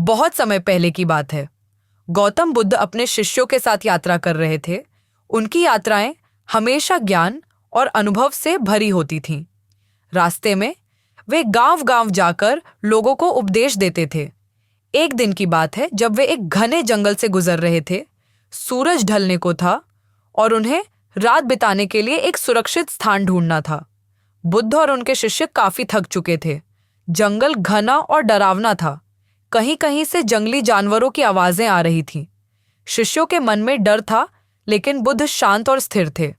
बहुत समय पहले की बात है। गौतम बुद्ध अपने शिष्यों के साथ यात्रा कर रहे थे। उनकी यात्राएं हमेशा ज्ञान और अनुभव से भरी होती थीं। रास्ते में वे गांव-गांव जाकर लोगों को उपदेश देते थे। एक दिन की बात है जब वे एक घने जंगल से गुजर रहे थे। सूरज ढलने को था और उन्हें रात बिताने के लिए एक सुरक्षित स्थान ढूंढना था। बुद्ध और उनके शिष्य काफी थक चुके थे। जंगल घना और डरावना था। कहीं-कहीं से जंगली जानवरों की आवाजें आ रही थीं। शिष्यों के मन में डर था, लेकिन बुद्ध शांत और स्थिर थे।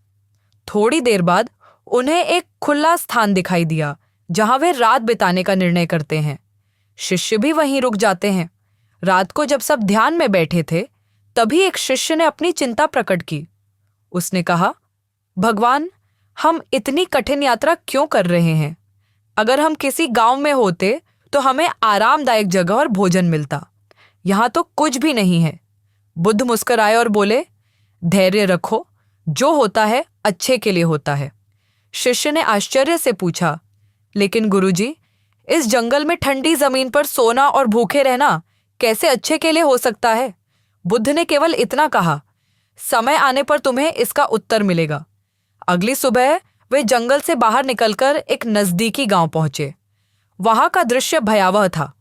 थोड़ी देर बाद उन्हें एक खुला स्थान दिखाई दिया जहां वे रात बिताने का निर्णय करते हैं। शिष्य भी वहीं रुक जाते हैं। रात को जब सब ध्यान में बैठे थे, तभी एक शिष्य ने अपनी चिंता प्रकट की। उसने कहा, भगवान, हम इतनी कठिन यात्रा क्यों कर रहे हैं? अगर हम किसी गांव में होते तो हमें आरामदायक जगह और भोजन मिलता। यहाँ तो कुछ भी नहीं है। बुद्ध मुस्कुराए और बोले, धैर्य रखो, जो होता है अच्छे के लिए होता है। शिष्य ने आश्चर्य से पूछा, लेकिन गुरुजी, इस जंगल में ठंडी जमीन पर सोना और भूखे रहना कैसे अच्छे के लिए हो सकता है? बुद्ध ने केवल इतना कहा, समय आने पर तुम्हें इसका उत्तर मिलेगा। अगली सुबह वे जंगल से बाहर निकलकर एक नजदीकी गांव पहुंचे। वहां का दृश्य भयावह था।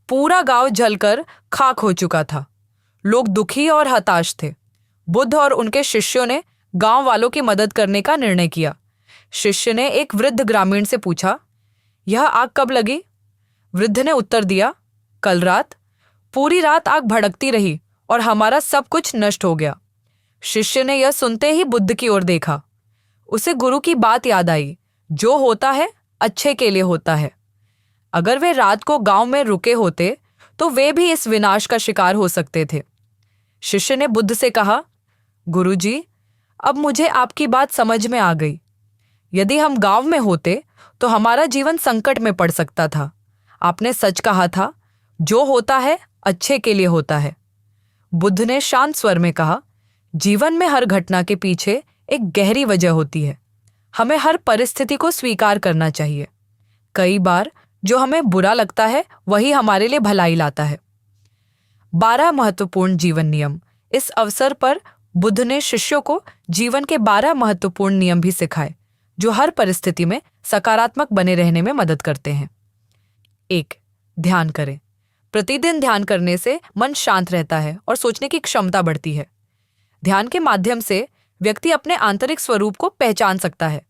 पूरा गांव जलकर खाक हो चुका था। लोग दुखी और हताश थे। बुद्ध और उनके शिष्यों ने गांव वालों की मदद करने का निर्णय किया। शिष्य ने एक वृद्ध ग्रामीण से पूछा, यह आग कब लगी? वृद्ध ने उत्तर दिया, कल रात। पूरी रात आग भड़कती रही और हमारा सब कुछ नष्ट हो गया। शिष्य ने यह सुनते ही बुद्ध की ओर देखा। उसे गुरु की बात याद आई, जो होता है अच्छे के लिए होता है। अगर वे रात को गांव में रुके होते तो वे भी इस विनाश का शिकार हो सकते थे। शिष्य ने बुद्ध से कहा, गुरुजी, अब मुझे आपकी बात समझ में आ गई। यदि हम गांव में होते तो हमारा जीवन संकट में पड़ सकता था। आपने सच कहा था, जो होता है अच्छे के लिए होता है। बुद्ध ने शांत स्वर में कहा, जीवन में हर घटना के पीछे एक गहरी वजह होती है। हमें हर परिस्थिति को स्वीकार करना चाहिए। कई बार जो हमें बुरा लगता है वही हमारे लिए भलाई लाता है। 12 महत्वपूर्ण जीवन नियम। इस अवसर पर बुद्ध ने शिष्यों को जीवन के 12 महत्वपूर्ण नियम भी सिखाए, जो हर परिस्थिति में सकारात्मक बने रहने में मदद करते हैं। 1. ध्यान करें। प्रतिदिन ध्यान करने से मन शांत रहता है और सोचने की क्षमता बढ़ती है। ध्यान के माध्यम से व्यक्ति अपने आंतरिक स्वरूप को पहचान सकता है।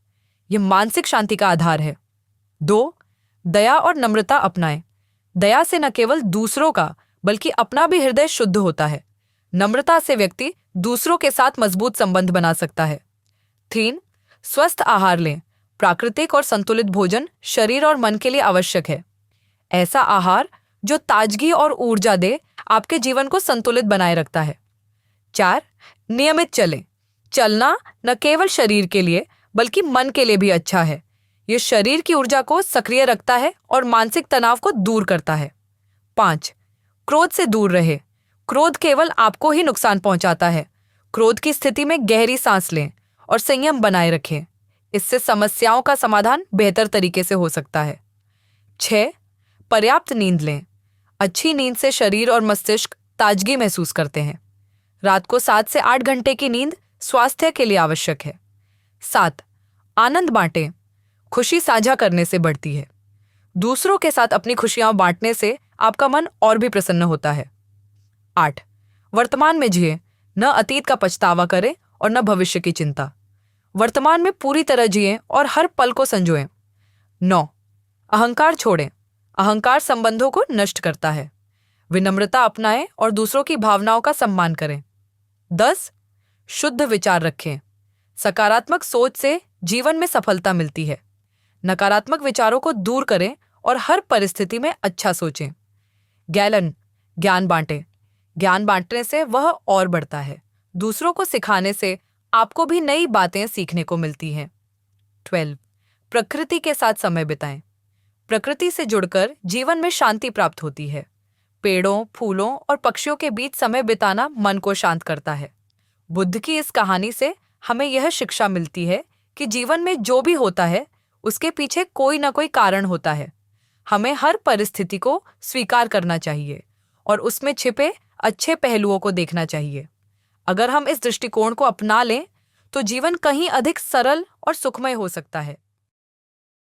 यह मानसिक शांति का आधार है। 2. दया और नम्रता अपनाएं। दया से न केवल दूसरों का बल्कि अपना भी हृदय शुद्ध होता है। नम्रता से व्यक्ति दूसरों के साथ मजबूत संबंध बना सकता है। 3. स्वस्थ आहार लें। प्राकृतिक और संतुलित भोजन शरीर और मन के लिए आवश्यक है। ऐसा आहार जो ताजगी और ऊर्जा दे, आपके जीवन को संतुलित बनाए रखता है। 4. नियमित चलें। चलना न केवल शरीर के लिए बल्कि मन के लिए भी अच्छा है। यह शरीर की ऊर्जा को सक्रिय रखता है और मानसिक तनाव को दूर करता है। 5. क्रोध से दूर रहे। क्रोध केवल आपको ही नुकसान पहुंचाता है। क्रोध की स्थिति में गहरी सांस लें और संयम बनाए रखें। इससे समस्याओं का समाधान बेहतर तरीके से हो सकता है। 6. पर्याप्त नींद लें। अच्छी नींद से शरीर और मस्तिष्क ताजगी महसूस करते हैं। रात को 7 से 8 घंटे की नींद स्वास्थ्य के लिए आवश्यक है। 7. आनंद बांटें। खुशी साझा करने से बढ़ती है। दूसरों के साथ अपनी खुशियां बांटने से आपका मन और भी प्रसन्न होता है। 8. वर्तमान में जिए, न अतीत का पछतावा करें और न भविष्य की चिंता। वर्तमान में पूरी तरह जिएं और हर पल को संजोएं। 9. अहंकार छोड़ें। अहंकार संबंधों को नष्ट करता है। विनम्रता अपनाएं और दूसरों की भावनाओं का सम्मान करें। 10. शुद्ध विचार रखें। सकारात्मक सोच से जीवन में सफलता मिलती है। नकारात्मक विचारों को दूर करें और हर परिस्थिति में अच्छा सोचें। गैलन, ज्ञान बांटें। ज्ञान बांटने से वह और बढ़ता है। दूसरों को सिखाने से आपको भी नई बातें सीखने को मिलती हैं। 12. प्रकृति के साथ समय बिताएं। प्रकृति से जुड़कर जीवन में शांति प्राप्त होती है। पेड़ों, फूलों और पक्षियों के बीच समय बिताना मन को शांत करता है। बुद्ध की इस कहानी से हमें यह शिक्षा मिलती है कि जीवन में जो भी होता है उसके पीछे कोई ना कोई कारण होता है। हमें हर परिस्थिति को स्वीकार करना चाहिए और उसमें छिपे अच्छे पहलुओं को देखना चाहिए। अगर हम इस दृष्टिकोण को अपना लें तो जीवन कहीं अधिक सरल और सुखमय हो सकता है।